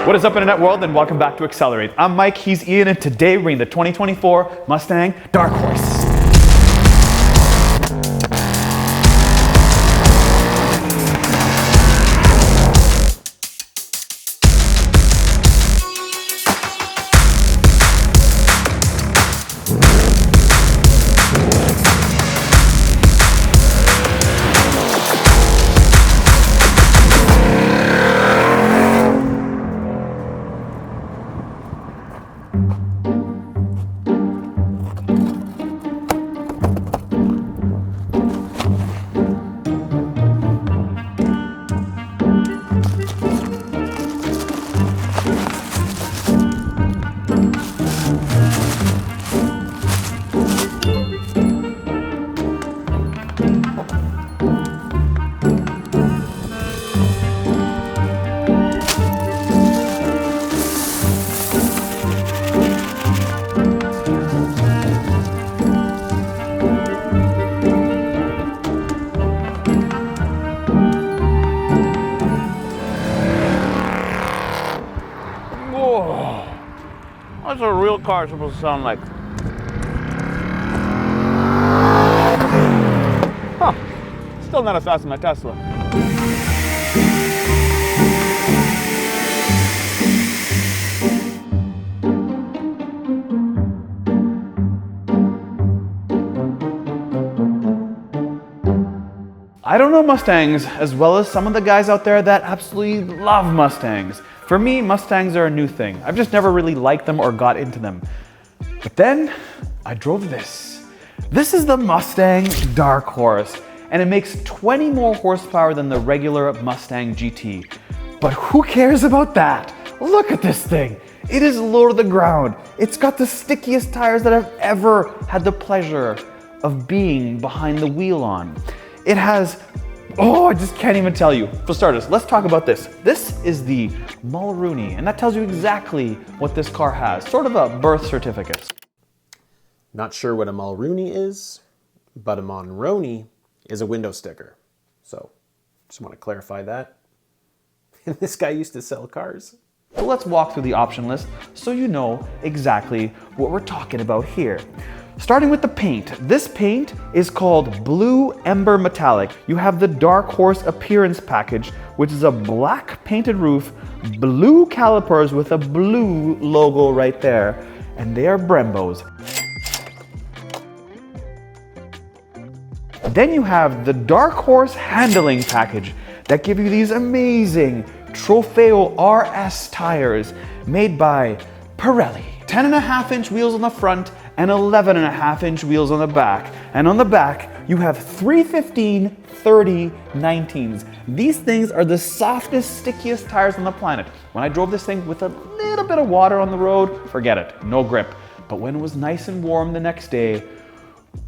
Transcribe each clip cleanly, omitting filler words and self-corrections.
What is up, Internet world, and welcome back to Accelerate. I'm Mike, he's Ian, and today we're in the 2024 Mustang Dark Horse. What's a real car supposed to sound like? Huh. Still not as fast as my Tesla. I don't know Mustangs as well as some of the guys out there that absolutely love Mustangs. For me, Mustangs are a new thing. I've just never really liked them or got into them. But then I drove this. This is the Mustang Dark Horse, and it makes 20 more horsepower than the regular Mustang GT. But who cares about that? Look at this thing. It is low to the ground. It's got the stickiest tires that I've ever had the pleasure of being behind the wheel on. It has, I just can't even tell you. For starters, let's talk about this. This is the Mulrooney, and that tells you exactly what this car has. Sort of a birth certificate. Not sure what a Mulrooney is, but a Monroney is a window sticker. So, just want to clarify that. And this guy used to sell cars. So let's walk through the option list so you know exactly what we're talking about here. Starting with the paint. This paint is called Blue Ember Metallic. You have the Dark Horse Appearance Package, which is a black painted roof, blue calipers with a blue logo right there, and they are Brembos. Then you have the Dark Horse Handling Package that give you these amazing Trofeo RS tires made by Pirelli. 10.5-inch wheels on the front and 11.5-inch wheels on the back. And on the back, you have 315 30 19s. These things are the softest, stickiest tires on the planet. When I drove this thing with a little bit of water on the road, forget it, no grip. But when it was nice and warm the next day,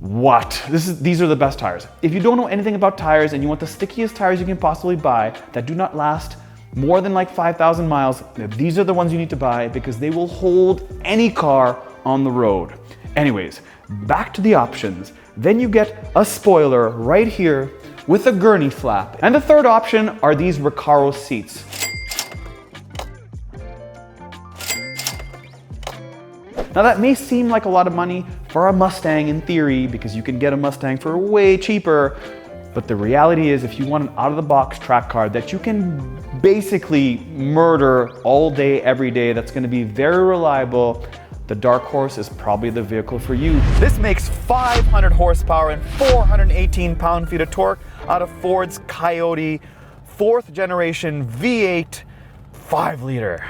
what? These are the best tires. If you don't know anything about tires and you want the stickiest tires you can possibly buy that do not last more than like 5,000 miles, these are the ones you need to buy because they will hold any car on the road. Anyways, back to the options. Then you get a spoiler right here with a gurney flap. And the third option are these Recaro seats. Now that may seem like a lot of money for a Mustang in theory because you can get a Mustang for way cheaper. But the reality is, if you want an out-of-the-box track car that you can basically murder all day, every day, that's going to be very reliable, the Dark Horse is probably the vehicle for you. This makes 500 horsepower and 418 pound-feet of torque out of Ford's Coyote 4th generation V8 5-liter.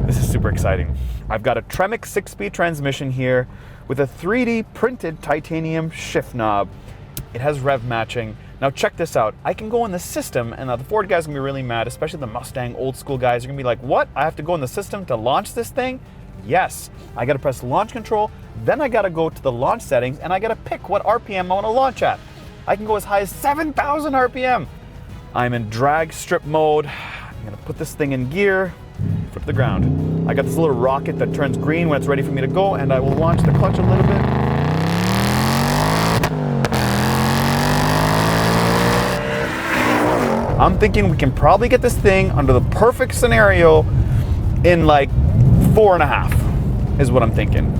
This is super exciting. I've got a Tremec 6-speed transmission here with a 3D printed titanium shift knob. It has rev matching. Now check this out. I can go in the system, and the Ford guys are gonna be really mad, especially the Mustang old school guys are gonna be like, what? I have to go in the system to launch this thing? Yes, I gotta press launch control, then I gotta go to the launch settings, and I gotta pick what RPM I wanna launch at. I can go as high as 7,000 RPM. I'm in drag strip mode. I'm gonna put this thing in gear, flip the ground. I got this little rocket that turns green when it's ready for me to go, and I will launch the clutch a little bit. I'm thinking we can probably get this thing under the perfect scenario in like 4.5 is what I'm thinking.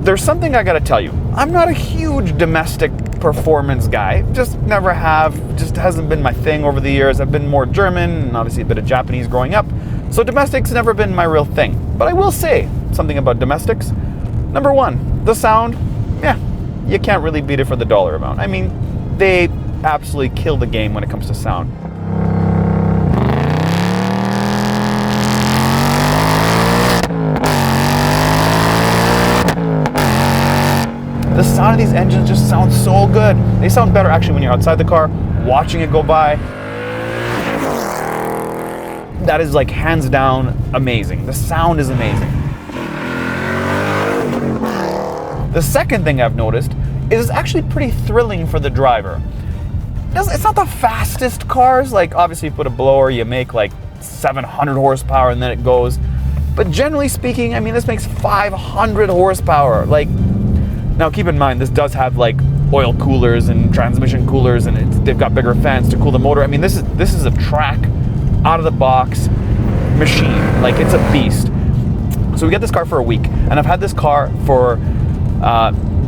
There's something I gotta tell you. I'm not a huge domestic performance guy. Just never have. Just hasn't been my thing over the years. I've been more German and obviously a bit of Japanese growing up. So domestics never been my real thing. But I will say something about domestics. Number one, the sound. Yeah, you can't really beat it for the dollar amount. I mean, they absolutely kill the game when it comes to sound. The sound of these engines just sounds so good. They sound better actually when you're outside the car, watching it go by. That is like hands down amazing. The sound is amazing. The second thing I've noticed is it's actually pretty thrilling for the driver. It's not the fastest cars, like obviously you put a blower, you make like 700 horsepower and then it goes. But generally speaking, I mean, this makes 500 horsepower. Like, now keep in mind, this does have like oil coolers and transmission coolers, and they've got bigger fans to cool the motor. I mean, this is a track, out of the box machine. Like, it's a beast. So we get this car for a week, and I've had this car for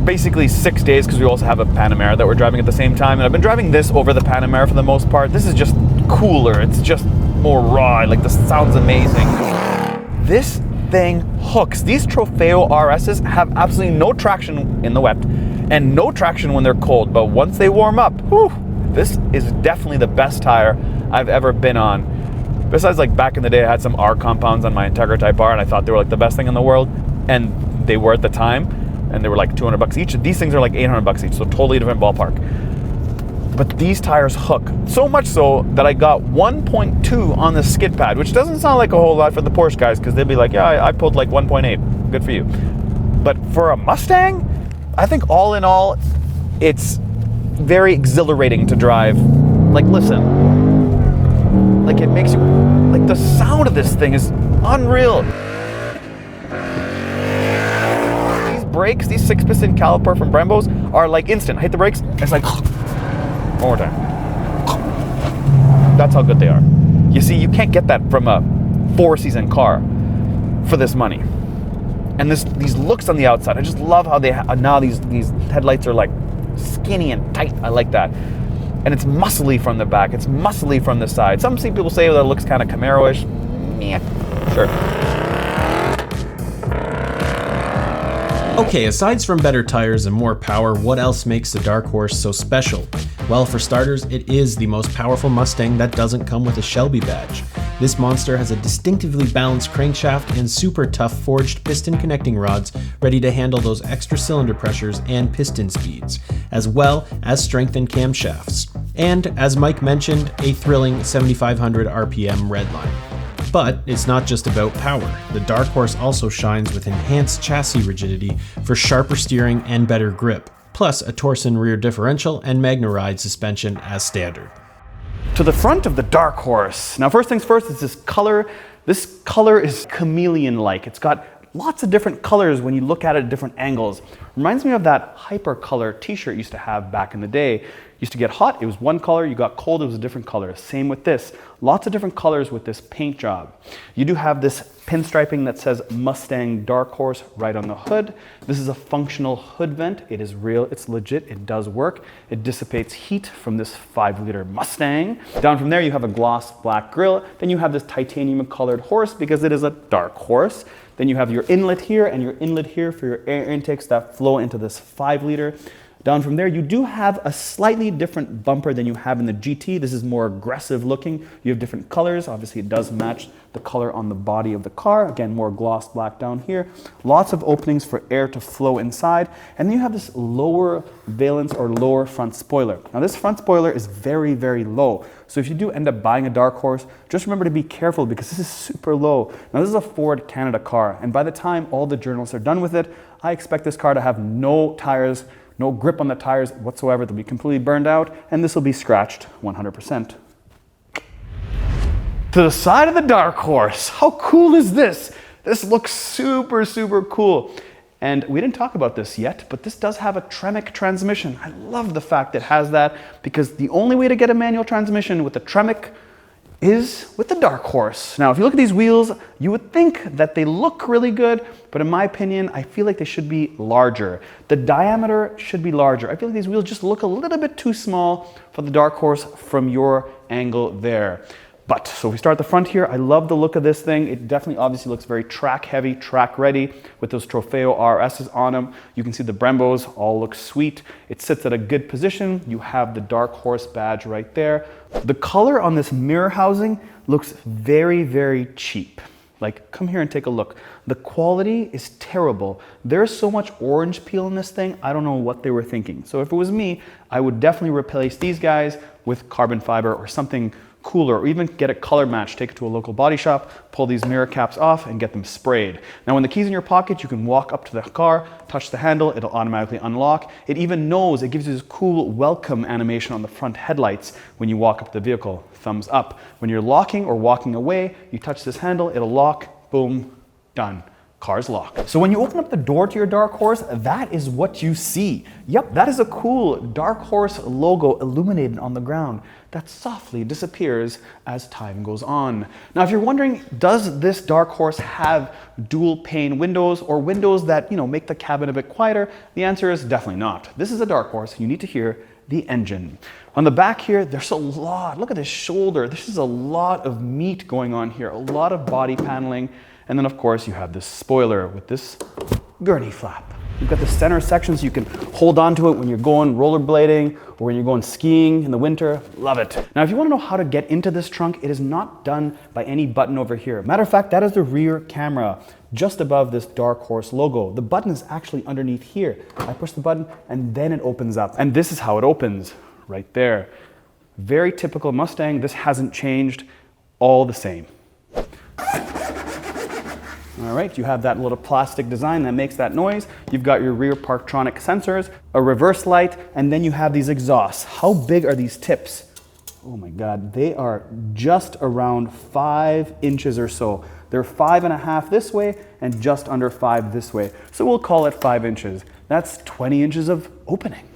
basically 6 days because we also have a Panamera that we're driving at the same time. And I've been driving this over the Panamera for the most part. This is just cooler. It's just more raw. Like, the sound's amazing. This thing hooks. These Trofeo RSs have absolutely no traction in the wet and no traction when they're cold, but once they warm up, whew, this is definitely the best tire I've ever been on. Besides, like back in the day, I had some R compounds on my Integra Type R and I thought they were like the best thing in the world, and they were at the time, and they were like $200 each. These things are like $800 each, so totally different ballpark. But these tires hook, so much so that I got 1.2 on the skid pad, which doesn't sound like a whole lot for the Porsche guys, because they'd be like, yeah, I pulled like 1.8, good for you. But for a Mustang, I think all in all, it's very exhilarating to drive. Like, listen, like it makes you, like the sound of this thing is unreal. These brakes, these 6-piston caliper from Brembo's are like instant. I hit the brakes, it's like, one more time. That's how good they are. You see, you can't get that from a 4-season car for this money. And these looks on the outside, I just love how they now these headlights are like skinny and tight. I like that. And it's muscly from the back. It's muscly from the side. Some people say that it looks kind of Camaro-ish. Yeah, sure. Okay, aside from better tires and more power, what else makes the Dark Horse so special? Well, for starters, it is the most powerful Mustang that doesn't come with a Shelby badge. This monster has a distinctively balanced crankshaft and super tough forged piston connecting rods ready to handle those extra cylinder pressures and piston speeds, as well as strengthened camshafts. And, as Mike mentioned, a thrilling 7,500 RPM redline. But it's not just about power. The Dark Horse also shines with enhanced chassis rigidity for sharper steering and better grip, plus a Torsen rear differential and MagneRide suspension as standard. To the front of the Dark Horse. Now, first things first is this color. This color is chameleon-like. It's got lots of different colors when you look at it at different angles. Reminds me of that hypercolor t-shirt used to have back in the day. Used to get hot, it was one color. You got cold, it was a different color. Same with this. Lots of different colors with this paint job. You do have this pinstriping that says Mustang Dark Horse right on the hood. This is a functional hood vent. It is real, it's legit, it does work. It dissipates heat from this 5-liter Mustang. Down from there you have a gloss black grille. Then you have this titanium colored horse because it is a Dark Horse. Then you have your inlet here and your inlet here for your air intakes that flow into this 5-liter. Down from there, you do have a slightly different bumper than you have in the GT. This is more aggressive looking. You have different colors. Obviously, it does match the color on the body of the car. Again, more gloss black down here. Lots of openings for air to flow inside. And then you have this lower valence or lower front spoiler. Now, this front spoiler is very, very low. So if you do end up buying a Dark Horse, just remember to be careful because this is super low. Now, this is a Ford Canada car. And by the time all the journalists are done with it, I expect this car to have no tires, no grip on the tires whatsoever. They'll be completely burned out, and this will be scratched 100%. To the side of the Dark Horse, how cool is this? This looks super, super cool. And we didn't talk about this yet, but this does have a Tremec transmission. I love the fact it has that because the only way to get a manual transmission with the Tremec is with the Dark Horse. Now, if you look at these wheels, you would think that they look really good, but in my opinion, I feel like they should be larger. The diameter should be larger. I feel like these wheels just look a little bit too small for the Dark Horse from your angle there. But, so if we start at the front here, I love the look of this thing. It definitely obviously looks very track heavy, track ready with those Trofeo RSs on them. You can see the Brembos all look sweet. It sits at a good position. You have the Dark Horse badge right there. The color on this mirror housing looks very, very cheap. Like, come here and take a look. The quality is terrible. There's so much orange peel in this thing, I don't know what they were thinking. So if it was me, I would definitely replace these guys with carbon fiber or something cooler, or even get a color match, take it to a local body shop, pull these mirror caps off and get them sprayed. Now when the key's in your pocket, you can walk up to the car, touch the handle, it'll automatically unlock. It even knows, it gives you this cool welcome animation on the front headlights when you walk up to the vehicle, thumbs up. When you're locking or walking away, you touch this handle, it'll lock, boom, done. Car's locked. So when you open up the door to your Dark Horse, that is what you see. Yep, that is a cool Dark Horse logo illuminated on the ground that softly disappears as time goes on. Now, if you're wondering, does this Dark Horse have dual pane windows or windows that, make the cabin a bit quieter? The answer is definitely not. This is a Dark Horse. You need to hear the engine. On the back here, there's a lot. Look at this shoulder. This is a lot of meat going on here, a lot of body paneling. And then of course you have this spoiler with this gurney flap. You've got the center section so you can hold on to it when you're going rollerblading or when you're going skiing in the winter. Love it. Now, if you want to know how to get into this trunk, it is not done by any button over here. Matter of fact, that is the rear camera just above this Dark Horse logo. The button is actually underneath here. I push the button and then it opens up. And this is how it opens right there. Very typical Mustang. This hasn't changed, all the same. All right, you have that little plastic design that makes that noise. You've got your rear Parktronic sensors, a reverse light, and then you have these exhausts. How big are these tips? Oh my God, they are just around 5 inches or so. They're 5.5 this way and just under 5 this way. So we'll call it 5 inches. That's 20 inches of opening.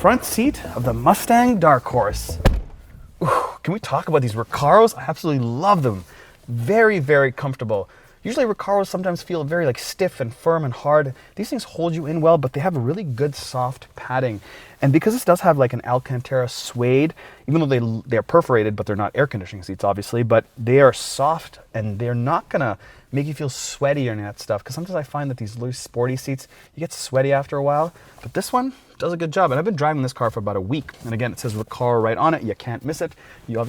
Front seat of the Mustang Dark Horse. Ooh, can we talk about these Recaros? I absolutely love them. Very, very comfortable. Usually Recaros sometimes feel very stiff and firm and hard. These things hold you in well, but they have a really good soft padding. And because this does have an Alcantara suede, even though they're perforated, but they're not air conditioning seats obviously, but they are soft and they're not gonna make you feel sweaty or any of that stuff. Because sometimes I find that these loose sporty seats, you get sweaty after a while, but this one does a good job. And I've been driving this car for about a week. And again, it says Recaro right on it. You can't miss it. You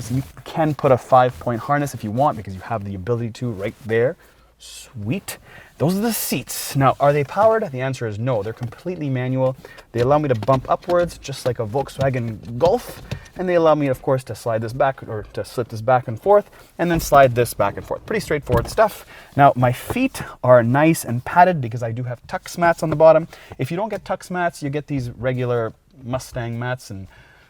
can put a 5-point harness if you want because you have the ability to right there. Sweet. Those are the seats. Now, are they powered? The answer is no. They're completely manual. They allow me to bump upwards just like a Volkswagen Golf. And they allow me, of course, to slide this back or to slip this back and forth and then slide this back and forth. Pretty straightforward stuff. Now, my feet are nice and padded because I do have Tux mats on the bottom. If you don't get Tux mats, you get these regular Mustang mats, and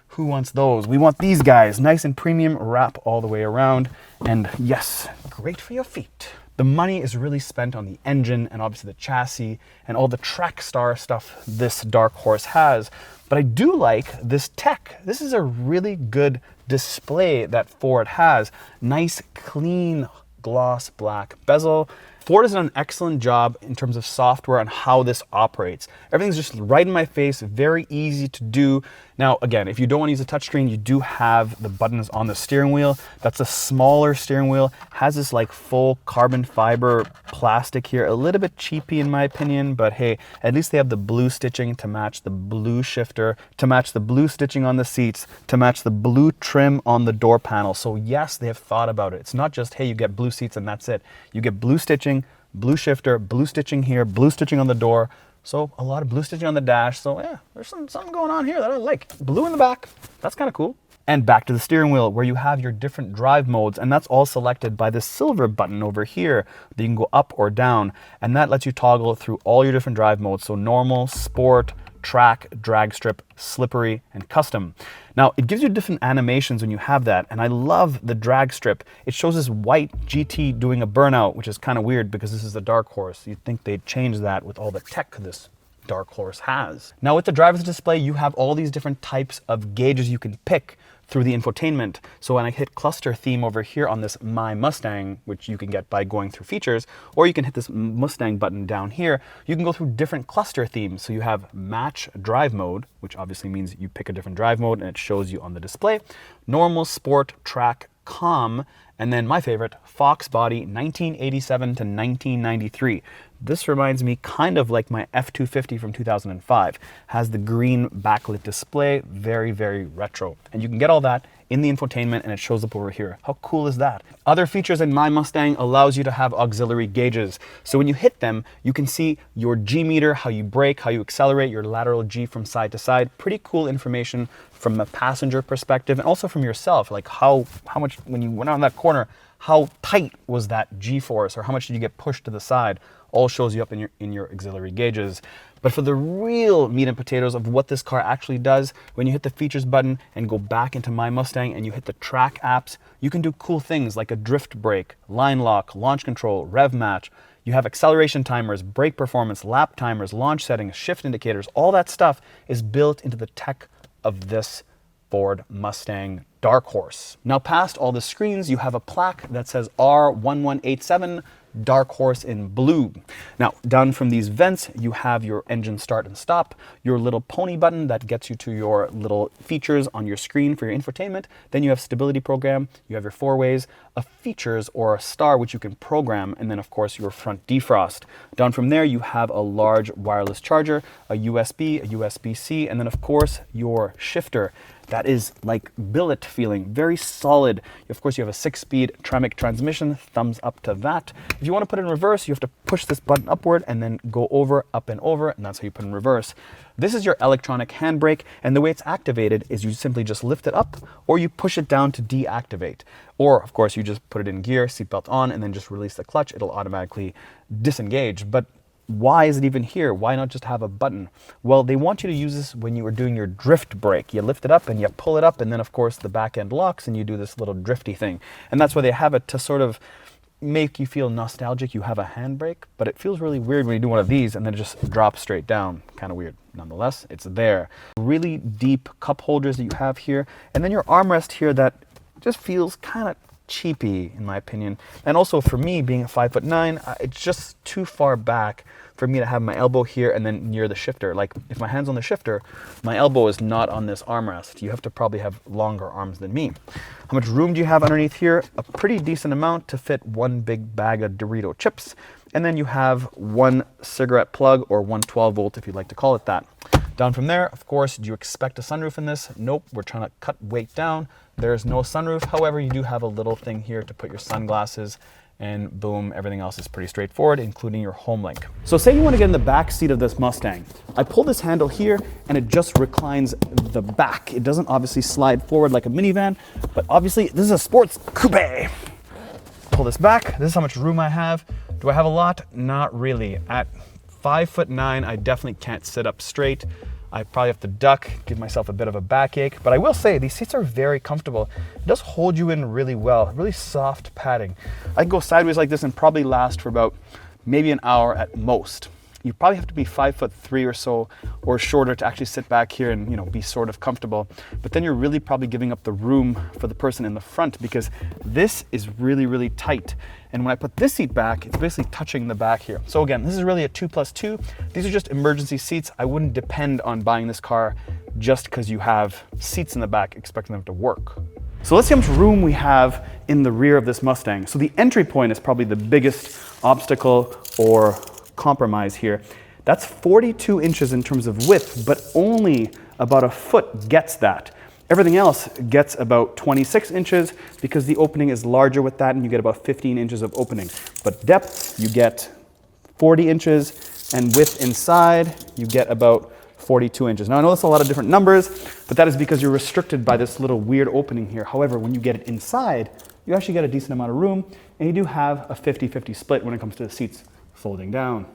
who wants those? We want these guys, nice and premium, wrap all the way around. And yes, great for your feet. The money is really spent on the engine and obviously the chassis and all the track star stuff this Dark Horse has. But I do like this tech. This is a really good display that Ford has. Nice, clean, gloss black bezel. Ford has done an excellent job in terms of software and how this operates. Everything's just right in my face, very easy to do. Now, again, if you don't want to use a touchscreen, you do have the buttons on the steering wheel. That's a smaller steering wheel, has this full carbon fiber plastic here. A little bit cheapy in my opinion, but hey, at least they have the blue stitching to match the blue shifter, to match the blue stitching on the seats, to match the blue trim on the door panel. So yes, they have thought about it. It's not just, hey, you get blue seats and that's it. You get blue stitching, blue shifter, blue stitching here, blue stitching on the door. So a lot of blue stitching on the dash. So yeah, there's something going on here that I like. Blue in the back, that's kind of cool. And back to the steering wheel where you have your different drive modes, and that's all selected by this silver button over here that you can go up or down. And that lets you toggle through all your different drive modes. So normal, sport, track, drag strip, slippery, and custom. Now, it gives you different animations when you have that, and I love the drag strip. It shows this white GT doing a burnout, which is kind of weird because this is the Dark Horse. You'd think they'd change that with all the tech this Dark Horse has. Now, with the driver's display, you have all these different types of gauges you can pick through the infotainment. So when I hit cluster theme over here on this My Mustang, which you can get by going through features, or you can hit this Mustang button down here, you can go through different cluster themes. So you have match drive mode, which obviously means you pick a different drive mode and it shows you on the display. Normal, sport, track, calm, and then my favorite, Fox Body 1987 to 1993. This reminds me kind of like my F250 from 2005. Has the green backlit display, very, very retro. And you can get all that in the infotainment and it shows up over here. How cool is that? Other features in My Mustang allows you to have auxiliary gauges. So when you hit them, you can see your G meter, how you brake, how you accelerate, your lateral G from side to side. Pretty cool information from a passenger perspective and also from yourself, like how much, when you went on that corner, how tight was that G-force or how much did you get pushed to the side? All shows you up in your auxiliary gauges. But for the real meat and potatoes of what this car actually does, when you hit the features button and go back into My Mustang and you hit the track apps, you can do cool things like a drift brake, line lock, launch control, rev match. You have acceleration timers, brake performance, lap timers, launch settings, shift indicators. All that stuff is built into the tech of this Ford Mustang Dark Horse. Now, past all the screens, you have a plaque that says R1187 Dark Horse in blue. Now, down from these vents, you have your engine start and stop, your little pony button that gets you to your little features on your screen for your infotainment. Then you have stability program, you have your four ways, a features or a star which you can program, and then of course your front defrost. Down from there, you have a large wireless charger, a USB, a USB-C, and then of course your shifter. That is like billet feeling, very solid. Of course, you have a 6-speed Tremec transmission, thumbs up to that. If you want to put it in reverse, you have to push this button upward and then go over, up and over, and that's how you put it in reverse. This is your electronic handbrake, and the way it's activated is you simply just lift it up or you push it down to deactivate. Or, of course, you just put it in gear, seatbelt on, and then just release the clutch. It'll automatically disengage. But why is it even here? Why not just have a button? Well, they want you to use this when you are doing your drift brake. You lift it up and you pull it up, and then of course the back end locks and you do this little drifty thing. And that's why they have it to sort of make you feel nostalgic. You have a handbrake, but it feels really weird when you do one of these and then it just drops straight down. Kind of weird. Nonetheless, it's there. Really deep cup holders that you have here, and then your armrest here that just feels kind of cheapy in my opinion. And also for me, being a 5'9", it's just too far back for me to have my elbow here and then near the shifter. Like if my hand's on the shifter, my elbow is not on this armrest. You have to probably have longer arms than me. How much room do you have underneath here? A pretty decent amount to fit one big bag of Dorito chips. And then you have one cigarette plug, or 112 volt if you'd like to call it that. Down from there, of course, do you expect a sunroof in this? Nope, we're trying to cut weight down. There's no sunroof. However, you do have a little thing here to put your sunglasses, and boom, everything else is pretty straightforward, including your home link. So say you want to get in the back seat of this Mustang. I pull this handle here and it just reclines the back. It doesn't obviously slide forward like a minivan, but obviously this is a sports coupe. Pull this back. This is how much room I have. Do I have a lot? Not really. At 5'9", I definitely can't sit up straight. I probably have to duck, give myself a bit of a backache, but I will say these seats are very comfortable. It does hold you in really well, really soft padding. I can go sideways like this and probably last for about maybe an hour at most. You probably have to be 5'3" or so or shorter to actually sit back here and, you know, be sort of comfortable. But then you're really probably giving up the room for the person in the front, because this is really, really tight. And when I put this seat back, it's basically touching the back here. So again, this is really a 2+2. These are just emergency seats. I wouldn't depend on buying this car just because you have seats in the back expecting them to work. So let's see how much room we have in the rear of this Mustang. So the entry point is probably the biggest obstacle or compromise here. That's 42 inches in terms of width, but only about a foot gets that. Everything else gets about 26 inches because the opening is larger with that, and you get about 15 inches of opening. But depth, you get 40 inches, and width inside, you get about 42 inches. Now I know that's a lot of different numbers, but that is because you're restricted by this little weird opening here. However, when you get it inside, you actually get a decent amount of room, and you do have a 50-50 split when it comes to the seats folding down.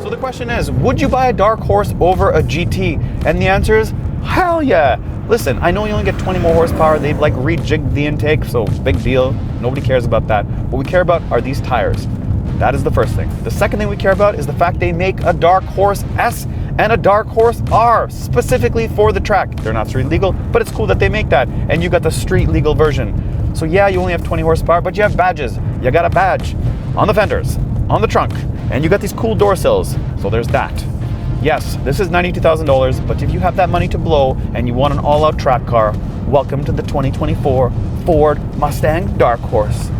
So the question is, would you buy a Dark Horse over a GT? And the answer is, hell yeah. Listen, I know you only get 20 more horsepower. They've like rejigged the intake, so big deal. Nobody cares about that. What we care about are these tires. That is the first thing. The second thing we care about is the fact they make a Dark Horse S and a Dark Horse R specifically for the track. They're not street legal, but it's cool that they make that. And you got the street legal version. So yeah, you only have 20 horsepower, but you have badges. You got a badge on the fenders, on the trunk, and you got these cool door sills. So there's that. Yes, this is $92,000, but if you have that money to blow and you want an all-out track car, welcome to the 2024 Ford Mustang Dark Horse.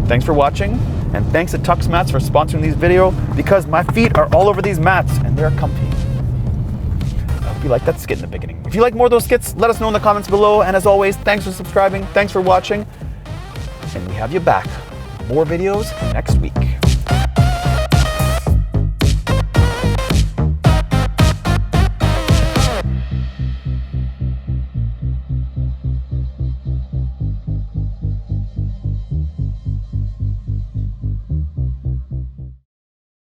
Thanks for watching, and thanks to Tux Mats for sponsoring these videos, because my feet are all over these mats and they're comfy. I hope you like that skit in the beginning. If you like more of those skits, let us know in the comments below, and as always, thanks for subscribing, thanks for watching, and we have you back. More videos next week.